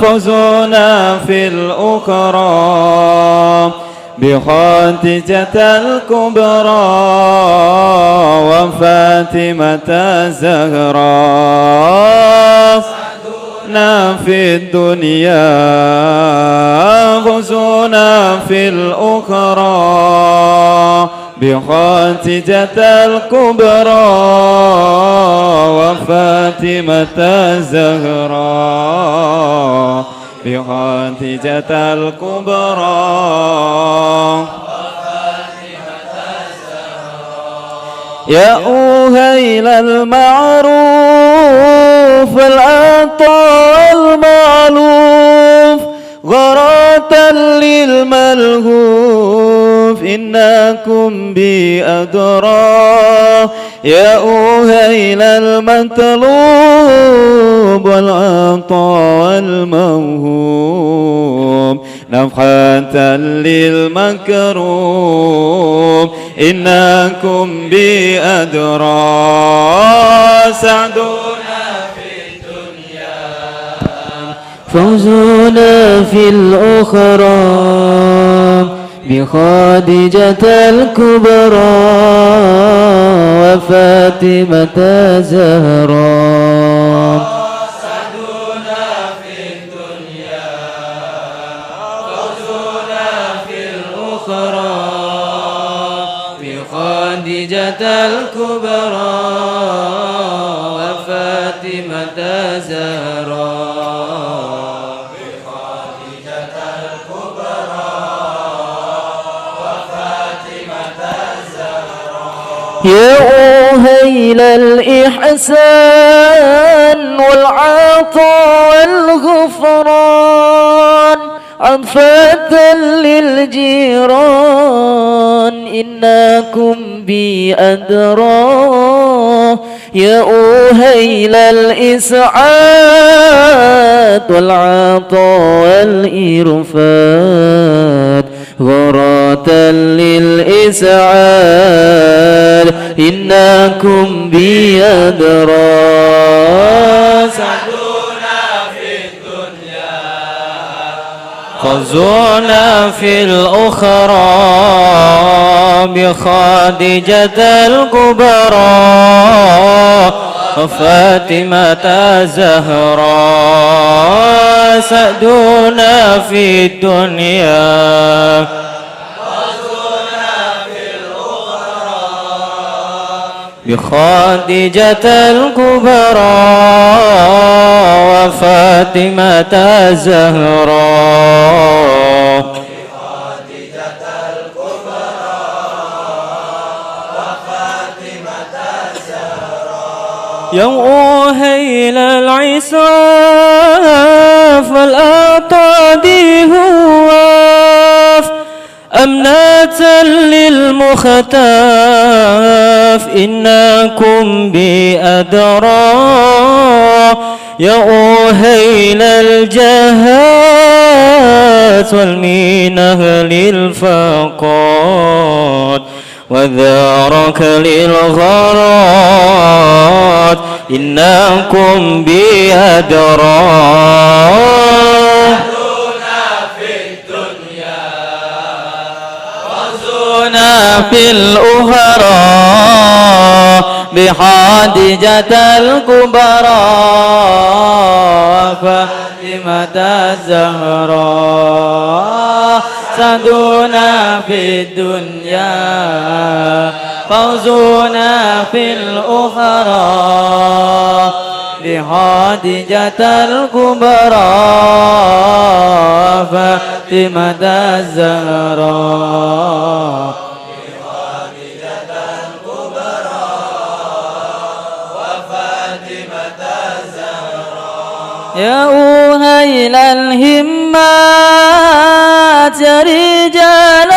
فوزنا في الأخرى بخديجة الكبرى وفاطمة الزهراء. سعدنا في الدنيا فوزنا في الأخرى بخديجة الكبرى وفاطمة الزهراء بخديجة الكبرى. يا أهيل المعروف العطاء المعلوف غراة للملهوف إنكم بي أدرى. يا أهيل المطلوب والعطاء الموهوب نفحة للمكروب إنكم بي أدرى. سعدنا في الدنيا فوزنا في الأخرى بخديجة الكبرى وفاطمة الزهراء. سعدنا في الدنيا فوزنا في الأخرى بخديجة الكبرى وفاطمة الزهراء. يا أهيل الإحسان والعطاء والغفران عطفة للجيران إنكم بي أدرى. يا أهيل الإسعاد والعطاء والإرفاد غراة للإسعاد إنكم بي أدرى. سعدنا في الدنيا فوزنا في الأخرى بخديجة الكبرى وفاطمة الزهراء. سعدنا في الدنيا بخديجة الكبرى وفاطمة الزهراء. يا أهيل العساف والأطادي هواف أمنة للمختاف إنكم بي أدرى. يا أهيل الجهات والمينة للفقاد وذارك للغرات إنكم بي أدرى. في الأخرى بخديجة الكبرى فاطمة الزهراء. سعدنا في الدنيا فوزنا في الأخرى بخديجة الكبرى فاطمة الزهراء. يا أهيل الهمات يا رجال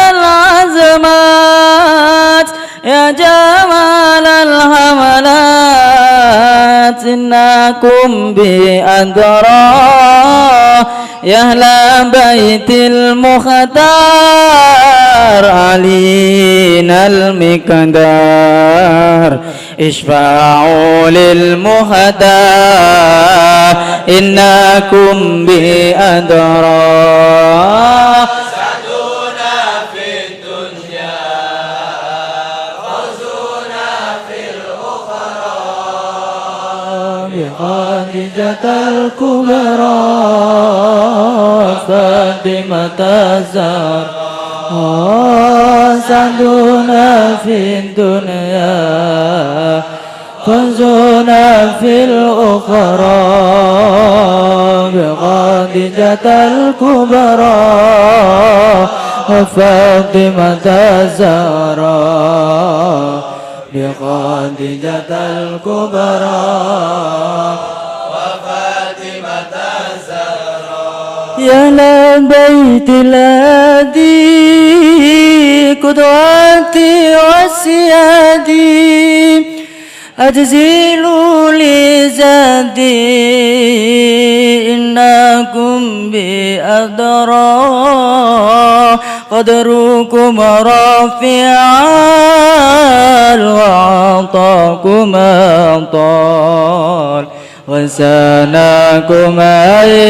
العزمات يا جمال الحملات إنكم بي أدرى. يا أهل بيت المختار علينا المقدار اشفعوا للمهدى إنكم بأدرى خديجة الكبرى فاطمة الزهراء سعدنا في الدنيا كنزنا في الأخرى بخديجة الكبرى وفاطمة الزهراء بخديجة الكبرى وفاطمة الزهراء يا لبيت الهادي قدوتي وسيادي أجزل لزادي إنكم بأدرى قدركم رافع وعطاكم طال وسناكم أيام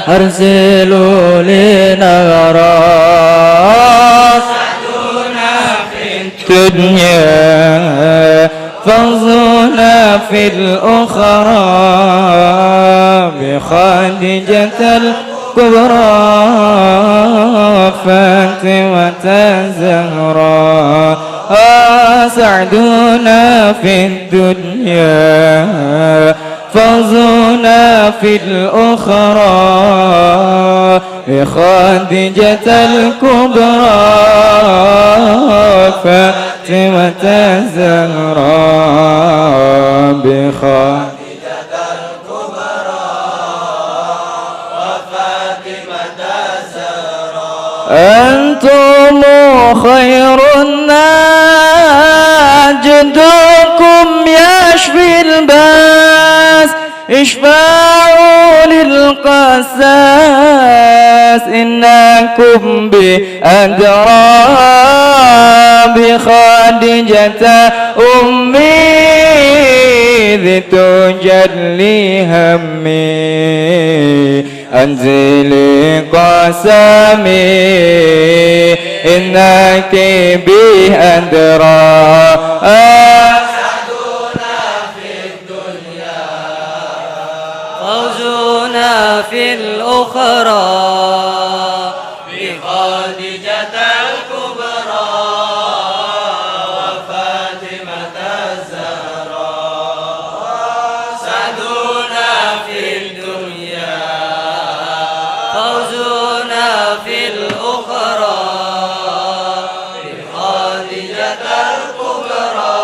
أرسلوا لنغرا سعدنا في الدنيا فانظرنا في الأخرى بخديجة الكبرى فاطمة الزهراء سعدنا في الدنيا فوزنا في الأخرى بخديجة الكبرى فاطمة الزهراء بخديجة الكبرى وفاطمة الزهراء أنتم خير الناس جدكم يشفي الباس اشفعوا للقساس إنكم بأدرى بخديجة أمي ذي تجلي همي أنزلي قسمي إنك بأدرى فوزنا في الأخرى بخديجة الكبرى وفاطمة الزهراء سعدنا في الدنيا فوزنا في الأخرى بخديجة الكبرى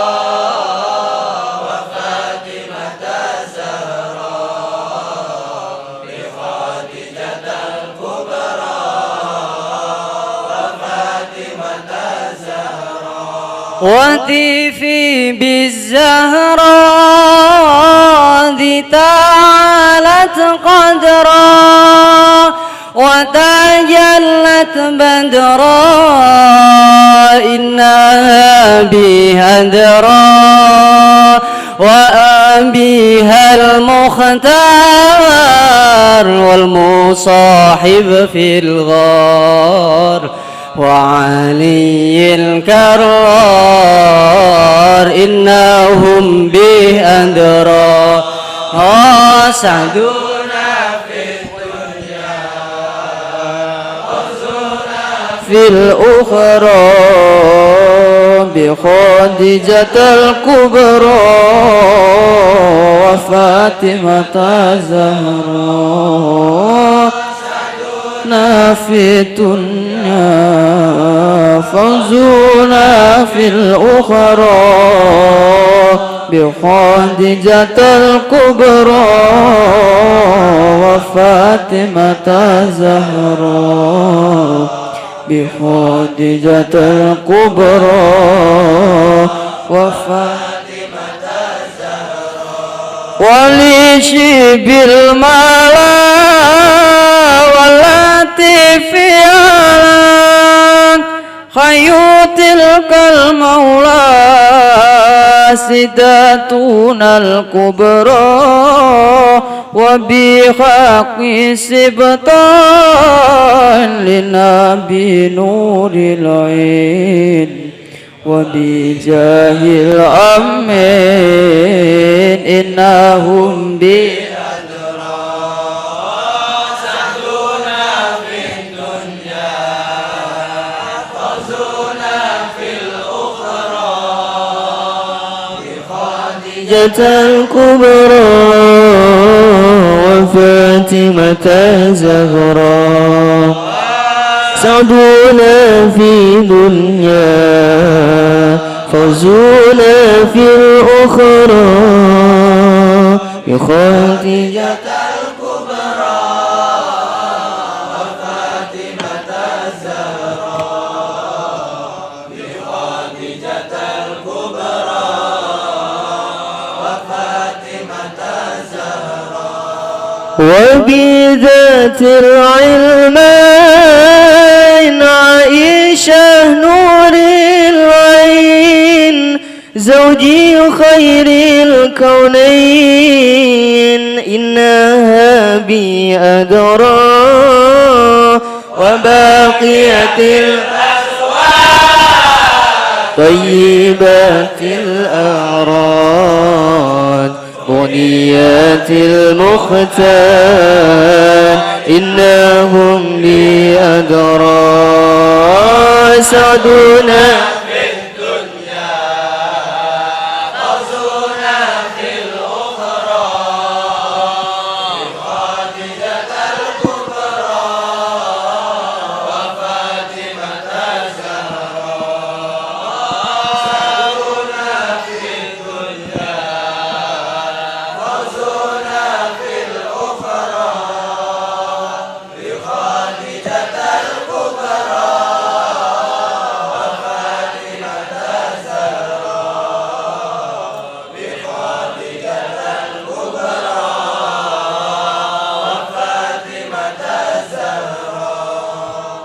وفاطمة وتيفي بالزهراء ذي تعالت قدرا وتجلت بدرا إنها بها درا وأبيها المختار والمصاحب في الغار وعلي الكرار إنهم به أدرى سعدونا في الدنيا وفوزنا في الأخرى بخديجة الكبرى وفاطمة الزهراء في الدنيا فوزنا في الأخرى بخديجة الكبرى وفاطمة الزهراء بخديجة الكبرى وفاطمة الزهراء ولشب الملا والتي في عالم خيو تلك المولى سداتنا الكبرى وبحق سبطان لنبي نور العين وبجاه الأمين إنهم بأدرى سعدنا في الدنيا فوزنا في الأخرى بخديجة الكبرى وفاطمة الزهراء سعدنا في دنيا فوزنا في الأخرى بخديجة الكبرى وفاطمة الزهراء بخديجة الكبرى وفاطمة الزهراء وبذات العلمين عائشة نور العين زوجي خير الكونين إنها بي أدرى وباقية الأزواج طيبات الأعراض بنيات المختار إنهم لي أدرى سعدنا في الدنيا فوزنا في الأخرى بخديجة الكبرى وفاطمة الزهراء سعدنا في الدنيا فوزنا في الأخرى بخديجة الكبرى وفاطمة الزهراء بخديجة الكبرى وفاطمة الزهراء.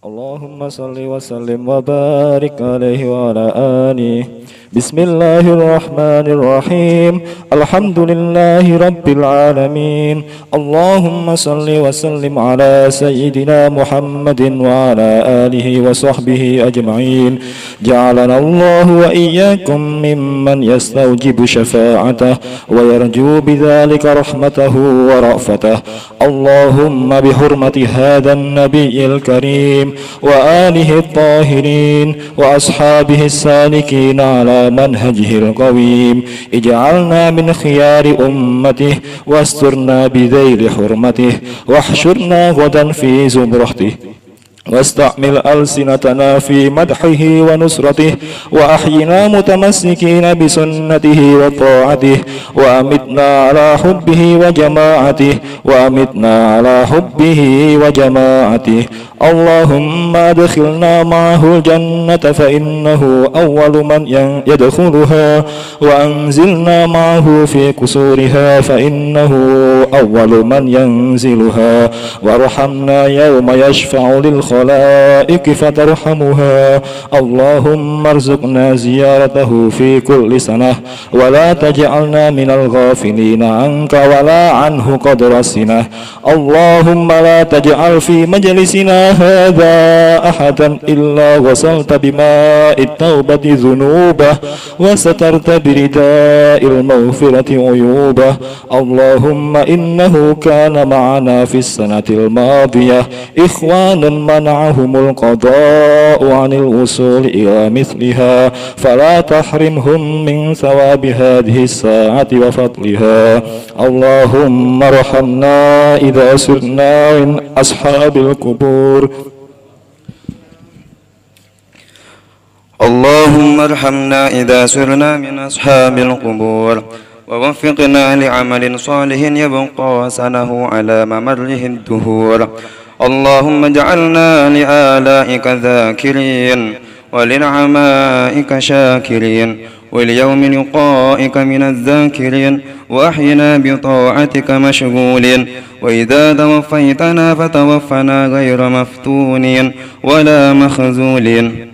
اللهم صل وسلم وبارك عليه وعلى آله. بسم الله الرحمن الرحيم. الحمد لله رب العالمين. اللهم صل وسلم على سيدنا محمد وعلى آله وصحبه أجمعين. جعلنا الله وإياكم ممن يستوجب شفاعته ويرجو بذلك رحمته ورأفته. اللهم بحرمة هذا النبي الكريم وآله الطاهرين وأصحابه السالكين على منهجه القويم اجعلنا من خيار أمته واسترنا بذيل حرمته واحشرنا غدا في زمرته واستعمل ألسنتنا في مدحه ونصرته وأحينا متمسكين بسنته وطاعته وأمتنا على حبه وجماعته وأمتنا على حبه وجماعته. اللهم أدخلنا معه الجنة فإنه أول من يدخلها وأنزلنا معه في قصورها فإنه أول من ينزلها وارحمنا يوم يشفع للخلائق فترحمها. اللهم ارزقنا زيارته في كل سنة ولا تجعلنا من الغافلين عنك ولا عنه قدر سنة. اللهم لا تجعل في مجلسنا هذا أحدا إلا وصلت بماء التوبة ذنوبه وسترت برداء المغفرة عيوبه. اللهم إنه كان معنا في السنة الماضية إخوان منعهم القضاء عن الوصول إلى مثلها فلا تحرمهم من ثواب هذه الساعة وفضلها. اللهم ارحمنا إذا سرنا من أصحاب القبور. اللهم ارحمنا إذا سرنا من أصحاب القبور ووفقنا لعمل صالح يبقى سنه على ممره الدهور. اللهم اجعلنا لآلائك ذاكرين ولنعمائك شاكرين وليوم لقائك من الذاكرين وأحينا بطاعتك مشغولين. وإذا توفيتنا فتوفنا غير مفتونين ولا مخذولين.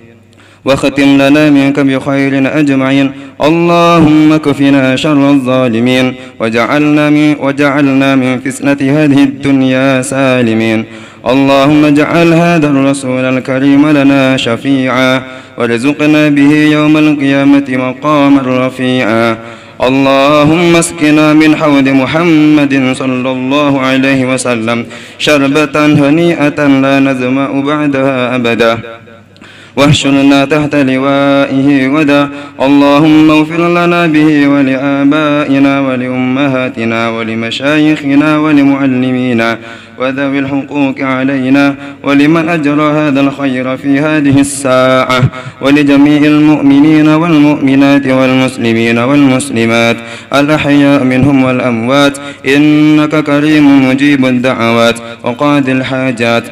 وختم لنا منك بخير أجمعين. اللهم كفنا شر الظالمين وجعلنا من فتنة هذه الدنيا سالمين. اللهم اجعل هذا الرسول الكريم لنا شفيعا وارزقنا به يوم القيامة مقاما رفيعا. اللهم اسقنا من حوض محمد صلى الله عليه وسلم شربة هنيئة لا نظمأ بعدها أبدا واحشرنا تحت لوائه غدا. اللهم اغفر لنا به ولآبائنا ولأمهاتنا ولمشايخنا ولمعلمينا وذوي الحقوق علينا ولمن أجرى هذا الخير في هذه الساعة ولجميع المؤمنين والمؤمنات والمسلمين والمسلمات الأحياء منهم والأموات إنك كريم مجيب الدعوات وقاضي الحاجات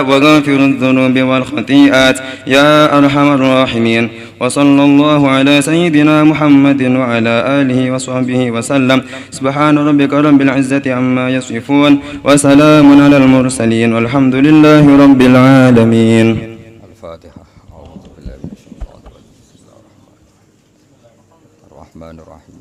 وغافر الذنوب والخطيئات يا أرحم الراحمين. وصلى الله على سيدنا محمد وعلى آله وصحبه وسلم. سبحان ربك رب العزة عما يصفون وسلام على المرسلين والحمد لله رب العالمين. الفاتحة. أعوذ بالله من الشيطان الرجيم. بسم الله الرحمن الرحيم.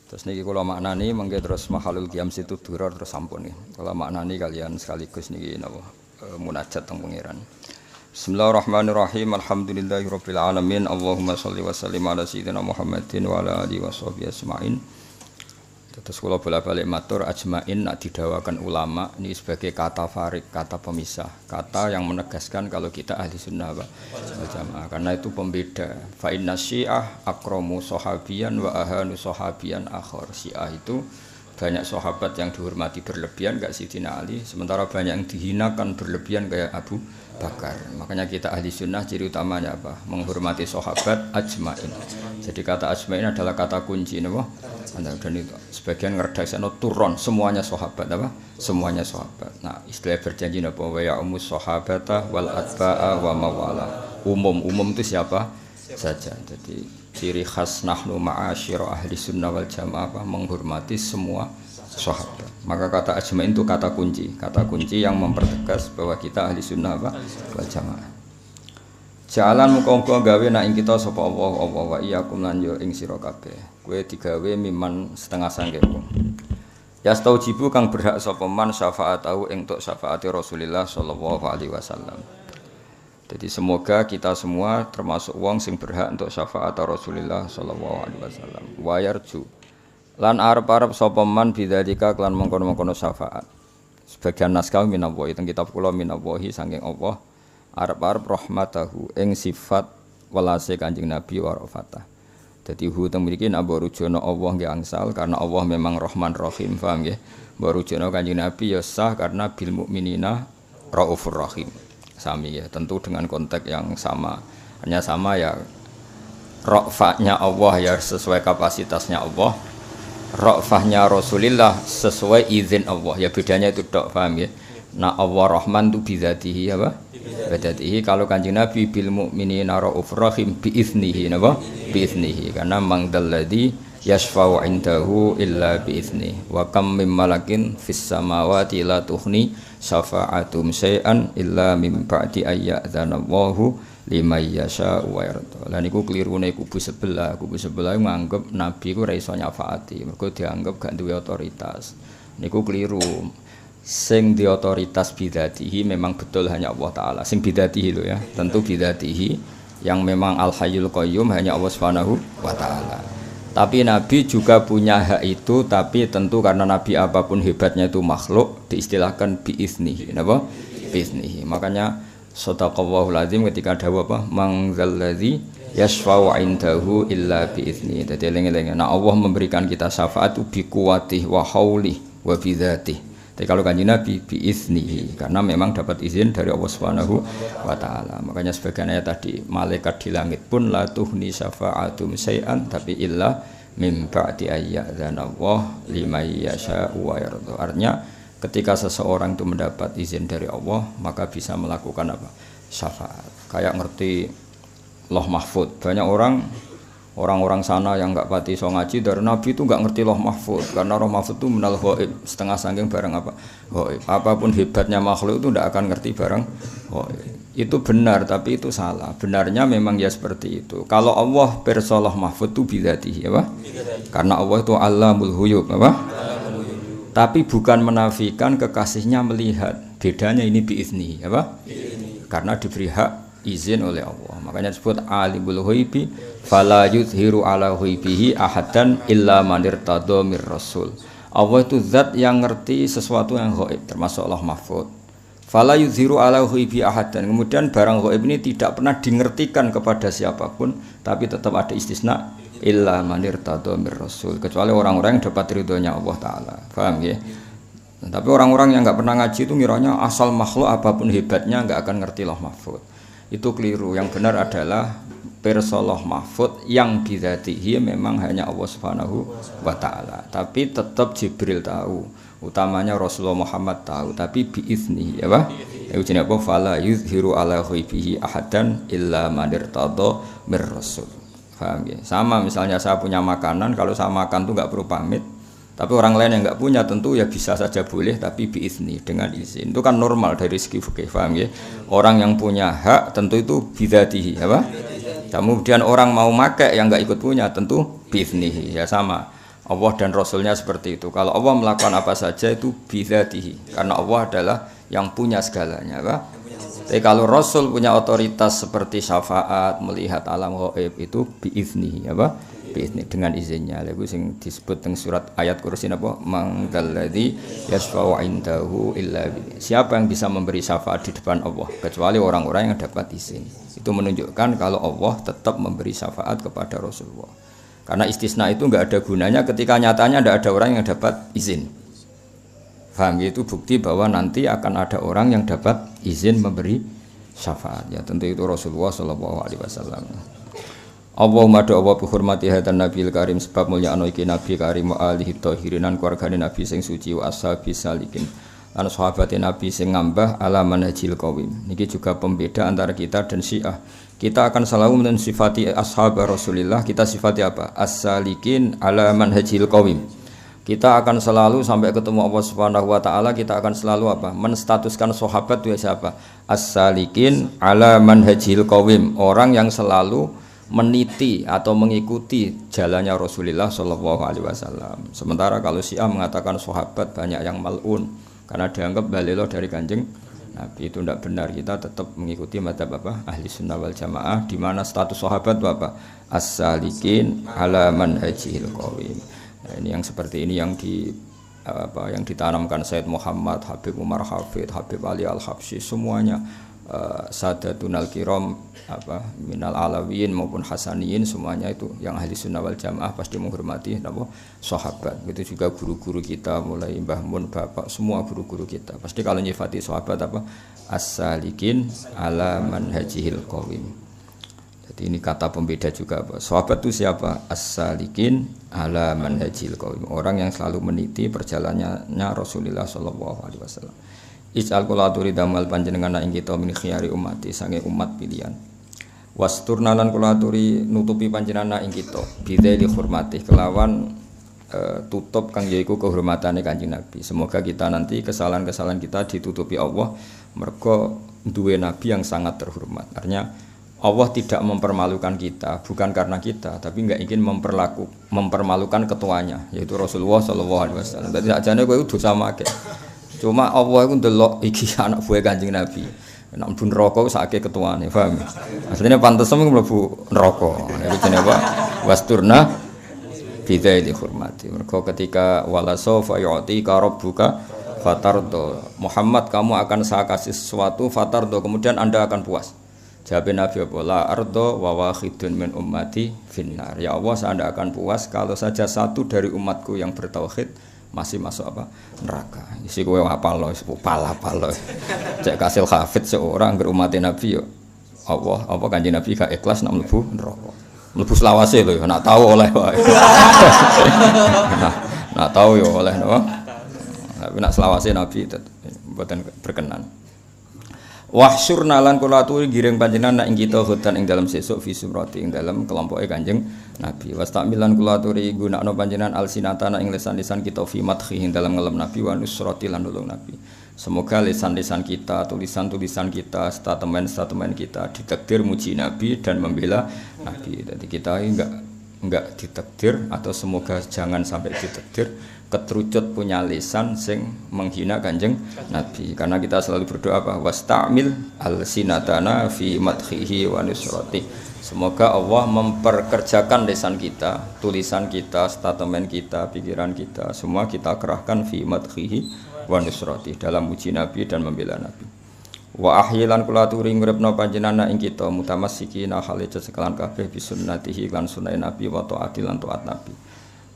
Terus niki kula maknani mengke terus mahalul qiyam situ duror terus sampun nggih. Kula maknani kalian sekaligus niki napa munajat teng pangeran. Bismillahirrahmanirrahim. Alhamdulillahirabbil alamin. Allahumma shalli wa sallim ala sayyidina Muhammadin wa ala alihi washabihi ajmain. Terus kula bolak-balik matur ajmain nak didawakan ulama ini sebagai kata farik, kata pemisah, kata yang menegaskan kalau kita ahli sunnah wal jamaah. Karena itu pembeda. Fa inna syiah akramu sahabiyan wa ahanu sahabiyan akhar. Syiah itu banyak sahabat yang dihormati berlebihan kayak Sayyidina Ali, sementara banyak yang dihinakan berlebihan kayak Abu Bakar. Makanya kita ahli sunnah ciri utamanya apa? Menghormati sahabat ajmain. Jadi kata ajmain adalah kata kunci napa? Dan itu sebagian ngerdaksana turun semuanya sahabat apa? Semuanya sahabat. Nah, istilah berjanji napa? Wa ya umus sahabata wal atba'a wa mawala. Umum itu siapa saja. Jadi ciri khas nahnu ma'asyira ahli sunnah wal jamaah apa? Menghormati semua sahabat. Maka kata ajmain itu kata kunci yang mempertegas bahwa kita ahli sunnah wal jamaah. Jalan muka-muka gawe nak ing kita sapa Allah wa iyyakum lan yo ing sira kabeh. Kowe digawe miman setengah sangkepmu. Ya staujibu kang berhak sapa man syafaatahu ing tok syafaate Rasulullah sallallahu alaihi wasallam. Jadi semoga kita semua termasuk wong sing berhak untuk syafaat Rasulullah sallallahu alaihi wasallam. Wa yarju lan arep-arep sapa man bidzalika kelan mengkono-mengkono syafaat. Sebagian naskah minallahi teng kitab kula minallahi saking Allah. Arab rahmatahu ing sifat welase Kanjeng Nabi wa rafatah. Dadi hu teng mriki nek rujono Allah nggih angsal karena Allah memang Rahman Rahim, paham nggih? Mbok rujono Kanjeng Nabi ya sah karena bil mukminina raufur rahim. Sami ya, tentu dengan konteks yang sama. Hanya sama ya rafahnya Allah ya sesuai kapasitasnya Allah. Rafahnya Rasulullah sesuai izin Allah. Ya bedanya itu tok, paham ya? Nah Allah Rahman itu bidzatihi apa? Bidzatihi. Kalau Kanjeng Nabi bil mukminina raufur rahim biiznihi napa? Biiznihi. Karena mangdalladzi yashfa'u 'indahu illa biiznihi. Wa kam mim malakin fis samawati la tughni syafa'atum syai'an illa mim ba'di ayyadzanallahu liman yasha'u wa yarda. Lah niku klirune kubu sebelah nganggep Nabi ku ora iso nyafaati. Mergo dianggap gak duwe otoritas. Niku keliru. Sing di otoritas bidzatihi memang betul hanya Allah Ta'ala. Sing bidzatihi lo ya, tentu bidzatihi yang memang al-hayyul qayyum hanya Allah Subhanahu wa Ta'ala. Tapi Nabi juga punya hak itu, tapi tentu karena Nabi apapun hebatnya itu makhluk diistilahkan biiznihi. Napa? Biiznihi. Makanya shadaqallahul azim ketika dawuh apa? Mangzalladzi yashfa'u 'indahu illa biiznihi. Dadi eling-eling. Nah Allah memberikan kita syafaat bi quwwatihi wa haulihi wa bidzatihi. Tapi kalau Kanjeng Nabi biiznihi karena memang dapat izin dari Allah Subhanahu wa Ta'ala. Makanya sebagian ayat tadi malaikat di langit pun la tuhni syafa'atum syai'an tapi illa mim ba'di ayyadzanallahu liman yasha'u wa yarda. Artinya ketika seseorang itu mendapat izin dari Allah maka bisa melakukan apa? Syafaat. Kayak ngerti Lauh Mahfud. Banyak orang Orang-orang sana yang nggak pati so ngaji dari Nabi itu nggak ngerti loh mahfud karena roh mahfud itu minal ghaib, setengah sangking barang apa ghaib. Apapun hebatnya makhluk itu tidak akan ngerti barang ghaib. Itu benar tapi itu salah. Benarnya memang ya seperti itu. Kalau Allah persolah mahfud itu bidzatihi apa? Karena Allah itu Allamul Ghuyub apa? Tapi bukan menafikan kekasihnya melihat. Bedanya ini biizni apa? Karena diberi hak izin oleh Allah. Makanya disebut alimul ghaibi fala yuzhiru ala ghaibihi ahadan illa man irtada mir rasul. Allah itu zat yang ngerti sesuatu yang ghaib termasuk Allah mahfud. Fala yuzhiru ala ghaibi ahadan. Kemudian barang ghaib ini tidak pernah dingertikan kepada siapapun, tapi tetap ada istisna illa man irtada mir rasul, kecuali orang-orang yang dapat ridhonya Allah taala. Paham ya? Tapi orang-orang yang nggak pernah ngaji itu ngiranya asal makhluk apapun hebatnya nggak akan ngerti loh mahfud. Itu keliru. Yang benar adalah persolah mahfud yang bidzatihi memang hanya Allah Subhanahu wa taala. Tapi tetap Jibril tahu, utamanya Rasulullah Muhammad tahu, tapi biizni ya Pak. Itu jenenge apa? Fala yuzhiru ala ghaibihi ahadan illa man irtada mir rasul. Paham ya? Sama misalnya saya punya makanan, kalau saya makan tuh nggak perlu pamit. Tapi orang lain yang nggak punya tentu ya bisa saja boleh, tapi biizni dengan izin. Itu kan normal dari segi fikih, paham ya? Orang yang punya hak tentu itu bidzatihi, apa? Kemudian orang mau make yang nggak ikut punya tentu biiznihi, ya sama. Allah dan Rasulnya seperti itu. Kalau Allah melakukan apa saja itu bidzatihi, karena Allah adalah yang punya segalanya, apa? Tapi kalau Rasul punya otoritas seperti syafaat, melihat alam ghaib itu biiznihi, apa? Dengan izinnya. Lagu sing disebut teng surat ayat kursi apa? Mangdalladzi yashfa'u 'indahu illa bi. Siapa yang bisa memberi syafaat di depan Allah kecuali orang-orang yang dapat izin. Itu menunjukkan kalau Allah tetap memberi syafaat kepada Rasulullah. Karena istisna itu enggak ada gunanya ketika nyatanya tidak ada orang yang dapat izin. Paham? Itu bukti bahwa nanti akan ada orang yang dapat izin memberi syafaat. Ya tentu itu Rasulullah sallallahu alaihi wasallam. Allahumma doa bi hurmati hadan nabiyil karim, sebab mulia ana iki nabi karim wa alihi thahirinan keluargane nabi sing suci wa ashabi salikin lan sahabate nabi sing ngambah ala manhajil qawim. Niki juga pembeda antara kita dan Syiah. Kita akan selalu mensifati ashab Rasulillah, kita sifati apa? As-salikin ala manhajil qawim. Kita akan selalu sampai ketemu Allah Subhanahu wa taala, kita akan selalu apa? Menstatuskan sahabat itu siapa? As-salikin ala manhajil qawim, orang yang selalu meniti atau mengikuti jalannya Rasulullah Shallallahu Alaihi Wasallam. Sementara kalau Syiah mengatakan sahabat banyak yang mal'un karena dianggap balelo dari kanjeng Nabi, itu tidak benar. Kita tetap mengikuti madzhab apa? Ahli sunnah wal jamaah, di mana status sahabat itu apa? As-salikin ala manhajil qawim. Nah, ini yang seperti ini yang yang ditanamkan Sayyid Muhammad, Habib Umar Hafid, Habib Ali Al-Habsyi, semuanya Sadatun al-Kiram minal alawiyin maupun hasaniyin, semuanya itu yang ahli sunnah wal jamaah pasti menghormati sahabat. Itu juga guru-guru kita mulai Mbah Mun, Bapak, semua guru-guru kita pasti kalau nyifati sahabat apa? As-salikin ala manhajihil qawim. Jadi ini kata pembeda juga apa? Sahabat itu siapa? As-salikin ala manhajihil qawim, orang yang selalu meniti perjalanannya Rasulullah sallallahu alaihi wasallam. Ij'al kula aturi damal panjenengan ing kita min khiyari umati sange umat pilihan. Wasturna lan kula aturi nutupi panjenengan ing kita bidzaili hurmati kelawan tutup kang yaiku kehormatane Kanjeng Nabi. Semoga kita nanti kesalahan-kesalahan kita ditutupi Allah mergo duwe nabi yang sangat terhormat. Artinya Allah tidak mempermalukan kita bukan karena kita, tapi enggak ingin mempermalukan ketuanya yaitu Rasulullah sallallahu alaihi wasallam. Dadi ajane kowe dosa make. Cuma Allah itu ndelok iki anak buah Kanjeng Nabi. Nek mlebu neraka sakake ketuane, paham? Asline pantes mlebu neraka. Iki jenenge apa? Wasturna bidzaili hurmati. Mergo ketika wala sawfa yu'tika rabbuka fatardo. Muhammad, kamu akan saya kasih sesuatu fatardo, kemudian Anda akan puas. Jawab Nabi apa? La ardo wa wahidun min ummati finnar. Ya Allah, saya tidak akan puas kalau saja satu dari umatku yang bertauhid masih masuk apa? Neraka. Isi kowe apal lo, pala-pala. Cek kasil hafid seorang berumatin Nabi yo. Allah, apa Kanjeng Nabi gak ikhlas nak mlebu neraka. Mlebu selawase lho, nak tahu oleh wae. Nak tahu yo oleh napa? Tapi nak selawase Nabi mboten berkenan. Wahsyurna lan kula aturi giring panjenengan ing kita hutan ing dalam sesuk fi sumrati ing dalam kelompoke Kanjeng Nabi. Wastamilan kula aturi gunakno panjenengan alsinatana ing lisan-lisan kita fi madhi ing dalam ngelem Nabi wa nusrati lan nulung Nabi. Semoga lisan-lisan kita, tulisan-tulisan kita, statement-statement kita ditakdir muji Nabi dan membela Nabi. Jadi kita enggak ditakdir atau semoga jangan sampai ditakdir keterucut punya lisan sing menghina Kanjeng Nabi, karena kita selalu berdoa apa wastamil alsinatana fi madhihi wa nusrati. Semoga Allah memperkerjakan lisan kita, tulisan kita, statement kita, pikiran kita, semua kita kerahkan fi madhihi wa nusrati dalam muji Nabi dan membela Nabi. Wa ahyilan kula aturi nguripna panjenengan ing kita mutamassikina hale cecekelan kabeh bisunnatihi lan sunah Nabi wa taati lan taat Nabi.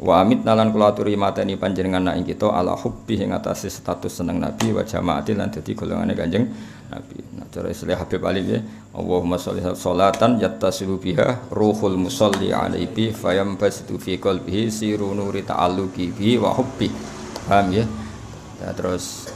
Wa amit nalan kula aturi mateni panjenengan ing kita ala hubbi ing atase status seneng Nabi wa jamaati lan dadi golongane Kanjeng Nabi. Nah, cara istilah Habib Ali ya, Allahumma sholli sholatan yattasilu biha ruhul musalli alaihi fayambasitu fi qalbihi siru nuri ta'alluqi bi wa hubbi. Paham ya? Ya, terus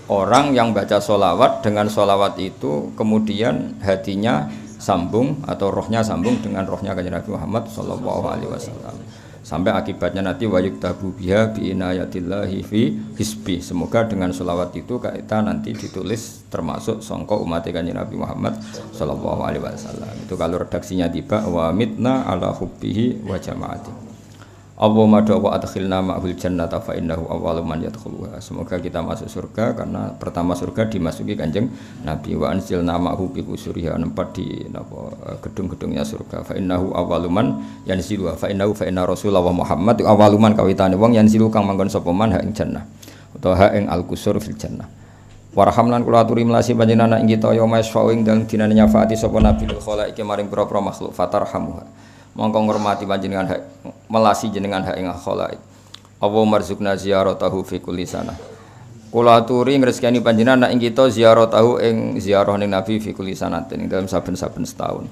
orang yang baca sholawat dengan sholawat itu kemudian hatinya sambung atau rohnya sambung dengan rohnya Kanjeng Nabi Muhammad sallallahu alaihi wasallam. Sampai akibatnya nanti wayuktabu biha bi inayatillahi fi hisbi. Semoga dengan sholawat itu kita nanti ditulis termasuk sangka umat Kanjeng Nabi Muhammad sallallahu alaihi wasallam. Itu kalau redaksinya tiba wa mitna ala hubbihi wa jamaati. Allahumma wa adkhilna ma'hul jannata fa innahu awwalu man yadkhuluha. Semoga kita masuk surga karena pertama surga dimasuki Kanjeng Nabi. Wa anzilna ma'hu bi qusuriha, nempat di gedung-gedungnya surga. Fa innahu awwalu man yanzilu fa innahu fa inna rasulullah Muhammad awwalu man kawitane wong yanzilu kang manggon sapa man ha ing jannah utawa ha ing al-qusur fil jannah. Warhamlan kula aturi melasi panjenengan ing kita ya masfa'u ing dalem dinane nyafaati sapa nabi khalaiki maring pira-pira makhluk fatarhamuha. Mongko ngurmati panjenengan hak melasi jenengan hak ing khalaik. Apa marzuqna ziyaratahu fi kulli sanah. Kula aturi ngrezekani panjenengan ing kita ziyaratahu ing ziarah ning Nabi fi kulli sanatin dalam saben-saben setahun.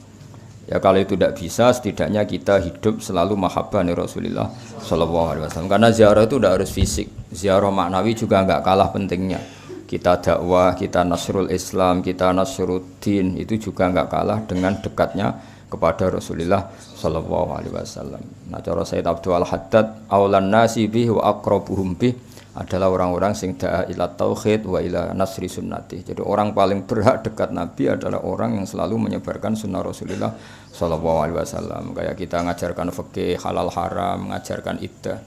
Ya kalau itu tidak bisa setidaknya kita hidup selalu mahabbah ning Rasulullah sallallahu alaihi wasallam. Karena ziarah itu tidak harus fisik. Ziarah maknawi juga enggak kalah pentingnya. Kita dakwah, kita nasrul Islam, kita nasruddin itu juga enggak kalah dengan dekatnya kepada Rasulullah sallallahu alaihi wasallam. Nah, cara Sayyid Abdul Haddad aulan nasi bih wa aqrabuhum bih adalah orang-orang sing da'a ila tauhid wa ila nasri sunnati. Jadi orang paling berhak dekat Nabi adalah orang yang selalu menyebarkan sunnah Rasulullah sallallahu alaihi wasallam. Kayak kita ngajarkan fikih halal haram, mengajarkan iddah.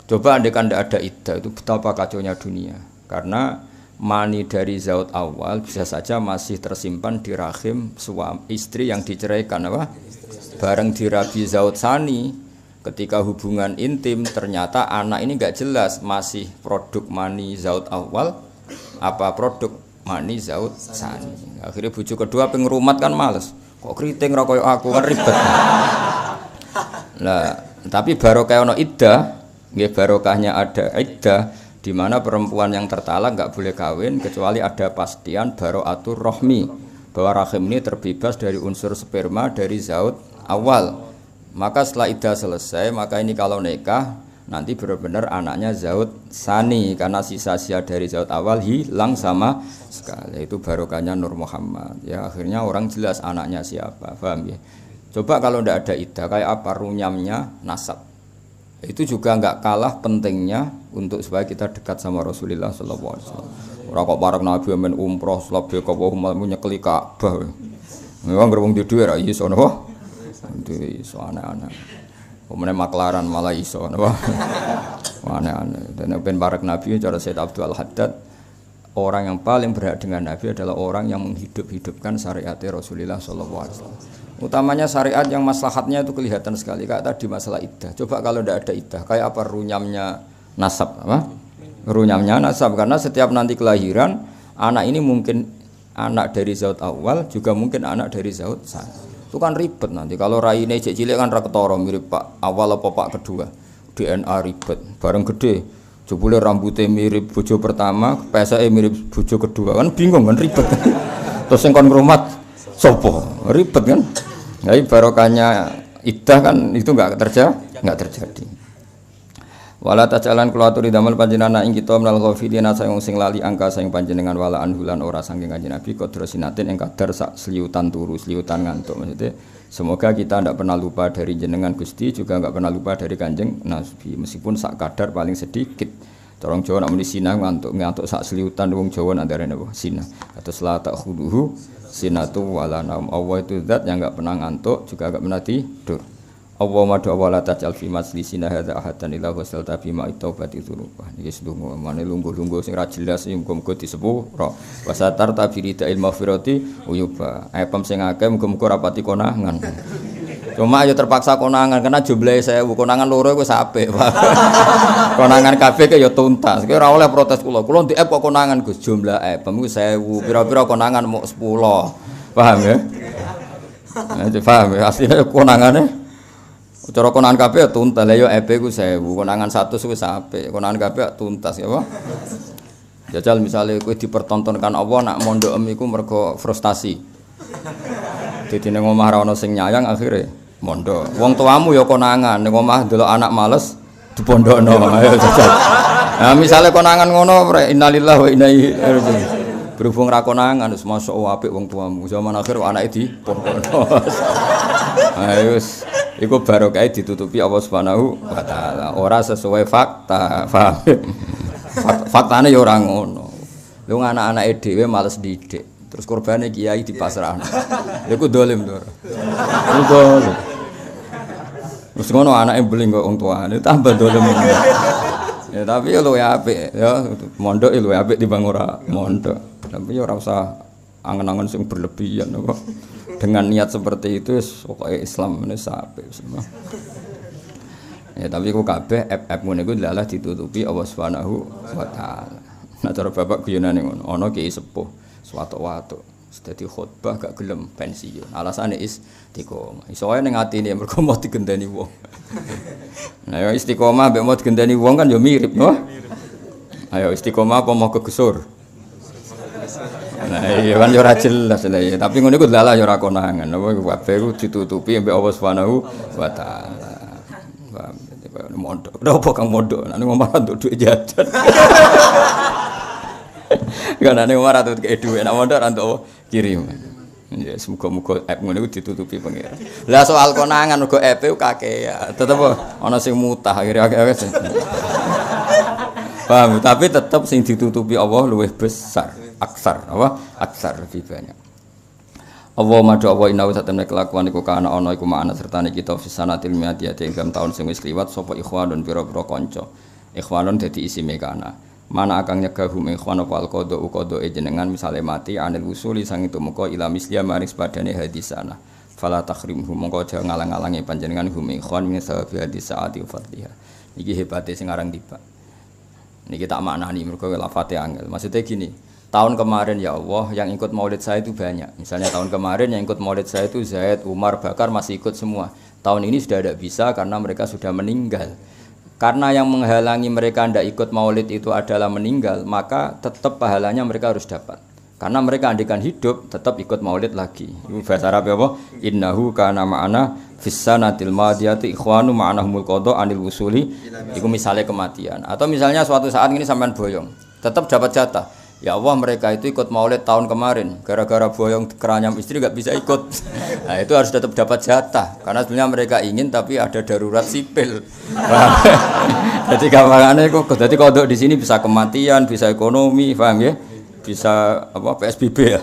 Coba andaikan tidak ada iddah, itu betapa kacaunya dunia. Karena mani dari zaut awal bisa saja masih tersimpan di rahim suami istri yang diceraikan apa? Bareng dirabi zaut sani ketika hubungan intim ternyata anak ini enggak jelas masih produk mani zaut awal apa produk mani zaut sani. Akhirnya bojo kedua pengrumat kan males. Kok keriting ra koyo aku kan ribet. Lah, tapi barokah ono iddah, nggih barokahnya ada iddah di mana perempuan yang tertalak enggak boleh kawin kecuali ada pastian bara'atur rahmi bahwa rahim ini terbebas dari unsur sperma dari zaut awal. Maka setelah iddah selesai, maka ini kalau nikah nanti benar-benar anaknya zaut sani karena sisa-sisa dari zaut awal hilang sama sekali. Itu barokahnya Nur Muhammad. Ya akhirnya orang jelas anaknya siapa, paham ya? Coba kalau ndak ada iddah kayak apa runyamnya nasab. Itu juga enggak kalah pentingnya untuk supaya kita dekat sama Rasulullah sallallahu alaihi wasallam. Ora kok parek Nabi men umroh slabe kok wong nyekeli Ka'bah. Memang gerbong di dhuwur ra iso napa? Itu iso aneh-aneh. Pemene maklaran malah iso napa? Aneh-aneh. Dan ben parek Nabi cara Sayyid Abdul Haddad, orang yang paling berhak dengan Nabi adalah orang yang menghidup-hidupkan syariat Rasulullah sallallahu alaihi wasallam. Utamanya syariat yang maslahatnya itu kelihatan sekali kayak tadi masalah iddah. Coba kalau tidak ada iddah kayak apa runyamnya nasab apa? Runyamnya nasab karena setiap nanti kelahiran anak ini mungkin anak dari zaut awal juga mungkin anak dari zaut sani. Itu kan ribet nanti kalau raine cek cilik kan ra ketara mirip Pak awal apa Pak kedua. DNA ribet, bareng gede. Jebule rambutnya mirip bojo pertama, pesake mirip bojo kedua kan bingung kan ribet. Terus sing kon ngrumat sopo ribet kan? Jadi barokahnya iddah kan itu enggak terjadi. Wala tajalan kula aturi damel panjenengan ing kita menal ghafilina sayang sing lali angka sayang panjenengan wala anhulan ora saking kanjeng Nabi qadra sinatin ing kadar sak seliutan turu seliutan ngantuk maksudnya semoga kita tidak pernah lupa dari jenengan Gusti juga enggak pernah lupa dari kanjeng Nabi meskipun sak kadar paling sedikit corong Jawa nak muni sinah ngantuk sak seliutan wong Jawa antara napa sinah atau la ta'khuduhu sinatu wala naum Allah itu zat yang enggak pernah ngantuk juga enggak pernah tidur Allahumma doa la taj'al fi majlisina hadza ahadan illa wasalta fi ma'i taubati dzunubah niki sedonga mane lungguh-lungguh sing ra jelas muga-muga disepuro wasatar tabirida ilmu firati uyuba epem sing akeh muga-muga rapati konangan cuma ayo terpaksa konangan karena jumlahe 1000 konangan loro wis apik konangan kabeh ke ya tuntas ki ora oleh protes kula di kok konangan Gus jumlah epem ku 1000 pira-pira konangan muk 10 paham ya paham ya asline konangane cara konangan kabeh tuntas lha yo EP ku 1000 konangan 100 wis apik konangan kabeh tuntas ya apa jajal misale kowe dipertontonkan Allah nak mondokem iku mergo frustasi dadi ning omah ra ono sing nyayang akhire mondok wong tuamu ya konangan ning omah ndelok anak males dipondokno ayo jajal nah misale konangan ngono innalillahi wa inna ilaihi raji'un berhubung ra konangan wis masyaallah apik wong tuamu zaman akhir anake dipondokno ayo iku barokah ditutupi Allah Subhanahu wa taala. Ora sesuai fakta. Paham? Faktane ya ora ngono. Lu anak-anake dhewe males didik. Terus korbane kiai dipasrahno. Iku dolim to. Dolim. Terus ngono anake beling kok wong tuane tambah dolim. Ya tapi ya luwih apik ya mondok luwih apik timbang ora mondok. Tapi ya ora usah angen-angen sing berlebihan kok. Dengan niat seperti itu pokoknya Islam ini sampai semua. Ya tapi ku kabeh app ngene iku lalah ditutupi Allah Subhanahu wa taala. Nah cara bapak guyonane ngono, ana kiai sepuh suwatu-watu dadi khotbah gak gelem pensiun. Alasane istiqomah. Iso ae ning atine mergo mau digendani wong. Nah ya istiqomah mbek mau digendani wong kan ya mirip no. Ayo istiqomah apa mau kegesur? Nah iya kan yo ora jelas lha ya tapi ngono iku lalah yo ora konangan apa kabeh ku ditutupi mbek Allah Subhanahu wa taala. Mondok. Kenapa kang mondok? Nek omah entuk dhuwit jajan. Kan nek omah entuk dhuwit nek mondok entuk kirim. Ya semoga-moga app ngono iku ditutupi pangeran. Lah soal konangan uga app ku kakean. Tetep ana sing mutah akhir-akhir. Paham, tapi tetep sing ditutupi Allah luwih besar. Aksar apa aksar lebih banyak Allah madu Allah inna wa satamna kelakuan iku kana ana iku makna sertane kita fisanatil miati ing tahun sing wis kliwat sapa ikhwanun pira-pira kanca ikhwanun dadi isime kana mana akan nyegahum ikhwan apa alqada uqada jenengan misale mati anil usuli sang itu moko ila misliya maring padane hadisana fala takhrimhum mongko aja ngalang-alangi panjenengan hum ikhwan min sawabi hadisati fadliha iki hebate sing aran tiba niki tak maknani mergo lafate angel maksudnya gini tahun kemarin ya Allah yang ikut maulid saya itu banyak. Misalnya tahun kemarin yang ikut maulid saya itu Zaid, Umar, Bakar masih ikut semua. Tahun ini sudah tidak bisa karena mereka sudah meninggal. Karena yang menghalangi mereka tidak ikut maulid itu adalah meninggal, maka tetap pahalanya mereka harus dapat. Karena mereka andikan hidup tetap ikut maulid lagi. Itu bahasa Arab ya apa? Innahu kana ma'ana fissanatil madiyati ikhwanu ma'anahumul qada anil wusuli. Itu misalnya kematian. Atau misalnya suatu saat ini sampean boyong, tetap dapat jatah. Ya Allah mereka itu ikut maulid tahun kemarin gara-gara boyong keranyam istri nggak bisa ikut. Nah itu harus tetap dapat jatah karena sebenarnya mereka ingin tapi ada darurat sipil. Jadi gambarannya kok jadi kodok di sini bisa kematian, bisa ekonomi, paham ya? Bisa apa PSBB ya?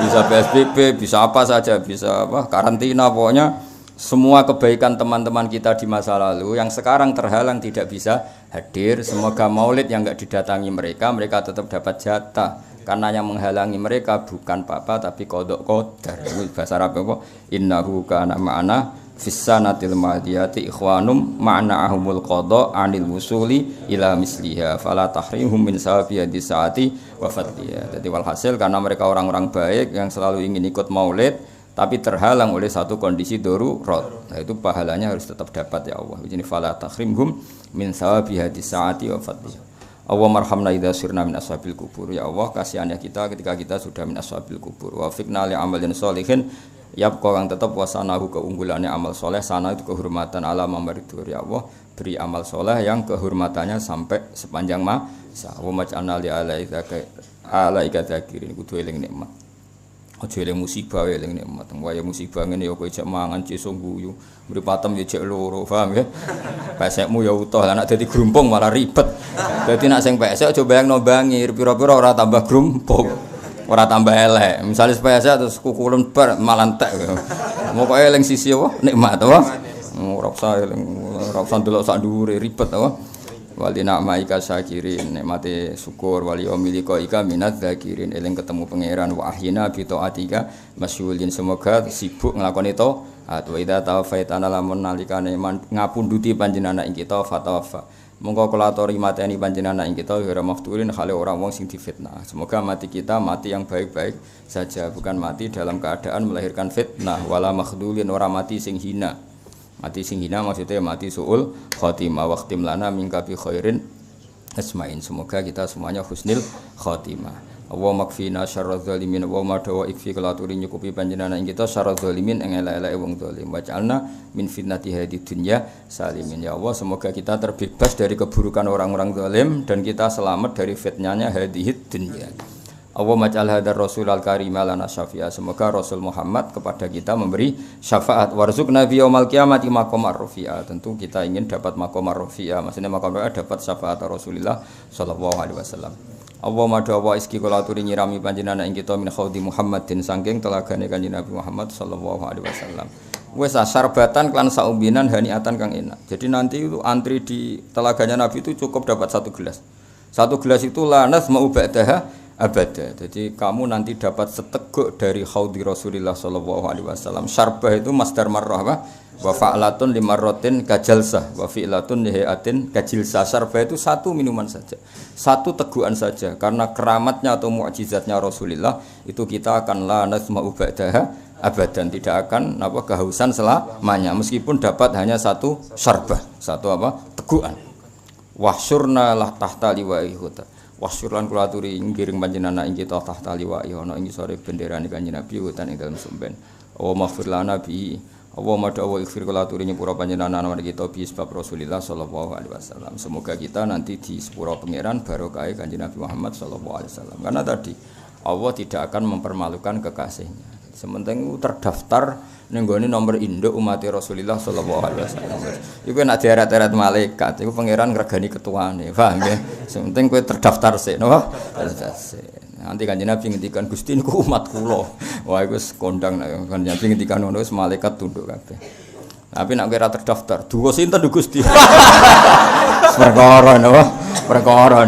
Bisa PSBB, bisa apa saja, bisa apa karantina pokoknya. Semua kebaikan teman-teman kita di masa lalu yang sekarang terhalang tidak bisa hadir. Semoga maulid yang enggak didatangi mereka tetap dapat jatah. Karena yang menghalangi mereka bukan papa tapi kodok qadar. Itu bahasa Arab apa? Innahu kana ma'ana fissanatil madiyati ikhwanum ma'na'ahumul qada anil wusuli ila misliha fala tahrimhum min sawabi saati wa fadliha. Jadi walhasil karena mereka orang-orang baik yang selalu ingin ikut maulid tapi terhalang oleh satu kondisi darurat. Nah itu pahalanya harus tetap dapat ya Allah. Jadi fala takhrimhum min sawabi saati wa fadliha. Allah marhamna idza sirna min ashabil kubur. Ya Allah kasihani kita ketika kita sudah min ashabil kubur. Wa fiqna li amalin sholihin Yap kau kang tetap wasanahu keunggulannya amal soleh, sana itu kehormatan ala mamaridur ya Allah, beri amal soleh yang kehormatannya sampai sepanjang masa. Wa maj'alna li alaika dzakirin kudu eling nikmat. Aja eling musibah eling nikmat. Waya musibah ngene ya kowe cek mangan cek guyu. Mripatem ya cek loro, paham ya? Pesekmu ya utuh, lah nek dadi grumpung malah ribet. Dadi nek sing pesek aja bayangno bangir, pira-pira ora tambah grumpung. Ora tambah elek. Misale pesek terus kukulen bar malah entek. Mokoke eling sisi apa? Nikmat apa? Ora usah ndelok sak dhuwure ribet apa? Wali na'maika syakirin nikmate syukur wali umilika ika minat zakirin eling ketemu pangeran wa ahyina bi taatika masyghulin semoga sibuk nglakoni taat wa idza tawafaitana lamun nalikane ngapunduti panjenengan ing kita fatawaffa monggo kula aturi mateni panjenengan ing kita ora mafturin hale ora wong sing difitnah semoga mati kita mati yang baik-baik saja bukan mati dalam keadaan melahirkan fitnah wala makhdulin ora mati sing hina. Mati sing hina maksudnya mati suul khotimah waqtim lana mingka bi khairin asmain semoga kita semuanya husnil khotimah. Wa makfina syarradz zalimin wa ma dawa ikfi kelaturi nyukupi panjenengan ing kita syarradz zalimin ing elek-eleke wong zalim waj'alna min fitnati hadid dunya salimin ya Allah semoga kita terbebas dari keburukan orang-orang zalim dan kita selamat dari fitnahnya hadid dunya. Allah maj'al hadar rasul al-karim lana syafi'a semoga Rasul Muhammad kepada kita memberi syafaat warzuqna fi yaumil qiyamati maqamar rafi'a tentu kita ingin dapat maqamar rafi'a maksudnya maqamar dapat syafaat Rasulullah sallallahu alaihi wasallam Allah madhawa iski kula aturi nyirami panjenengan ing kita min khaudi Muhammadin saking telagane Kanjeng Nabi Muhammad sallallahu alaihi wasallam wis sarbatan klan saumbinan haniatan kang enak jadi nanti itu antri di telaganya Nabi itu cukup dapat satu gelas itu lanas mau ba'daha abada. Jadi kamu nanti dapat seteguk dari khaudi Rasulullah sallallahu alaihi wasallam. Syarbah itu masdar marrah apa? Wa fa'latun limarratin kajalsah wa fi'latun lihatin kajilsah. Syarbah itu satu minuman saja. Satu teguhan saja karena keramatnya atau mukjizatnya Rasulullah itu kita akan la nasma'u ba'daha abadan tidak akan kehausan selamanya meskipun dapat hanya satu syarbah, satu teguhan. Wahsyurna lah tahta liwa'i huta. Wasyuran kula aturi ngiring panjenengan ing kita tahta liwa'i ana ing sore benderane Kanjeng Nabi hutan ing dalem sumben. Wa maghfir lana bi. Wa madhawa ighfir kula aturi nyepura panjenengan ana kita bi sebab Rasulullah sallallahu alaihi wasallam. Semoga kita nanti di sepura pangeran barokah Kanjeng Nabi Muhammad sallallahu alaihi wasallam. Karena tadi Allah tidak akan mempermalukan kekasihnya. Sementing terdaftar ning gone nomor induk umat Rasulullah sallallahu alaihi wasallam. Iku nek diarat-arat malaikat, iku pangeran ngregani ketuane, paham nggih? Sementing kowe terdaftar sik, napa? Nanti Kanjeng Nabi ngendikan Gusti niku umat kula. Wah iku wis kondang nek Kanjeng Nabi ngendikan ngono wis malaikat tunduk kabeh. Tapi nek kowe ora terdaftar, duwa sinten Gusti? Perkara napa? Perkara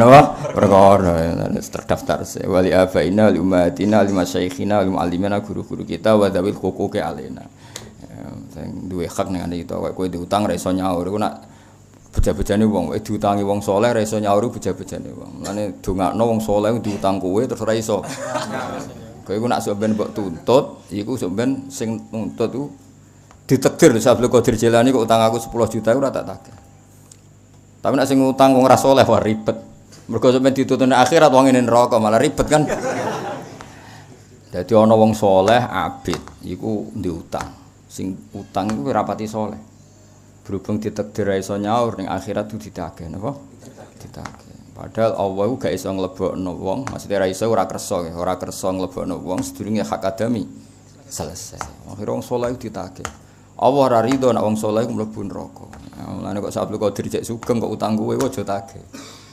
terdaftar wali abaina li ummatina li masyayikhina li muallimina guru-guru kita wa dzawil huquqi alaina. Sing duwe hak ning ngene kita kowe diutang ra iso nyaur iku nak beja-bejane wong diutangi wong saleh ra iso nyaur beja-bejane wong. Mulane dongakno wong saleh diutang kowe terus ra iso. Kowe iku nak sampean mbok tuntut iku sampean sing nuntut iku ditakdir Abdul Qadir Jilani kok utang aku 10 juta ora tak tagih. Tapi nek sing utang wong ra saleh wah ribet. Mergo sampeyan dituntun akhirat wong ngene neraka malah ribet kan. Dadi ana wong saleh abid iku diutang. Sing utang iku ora pati saleh. Berhubung ditakdir iso nyaur ning akhirat itu ditagih napa? Ditagih. Padahal Allah iku gak iso nglebokno wong, maksudnya ra iso ora kersa nglebokno wong sedurunge hak adami selesai. Akhire wong saleh ditagih. Allah ora rido nek wong saleh iku mlebu neraka. Mulane kok Abdul Qadir cek sugeng kok utang kowe aja tagih.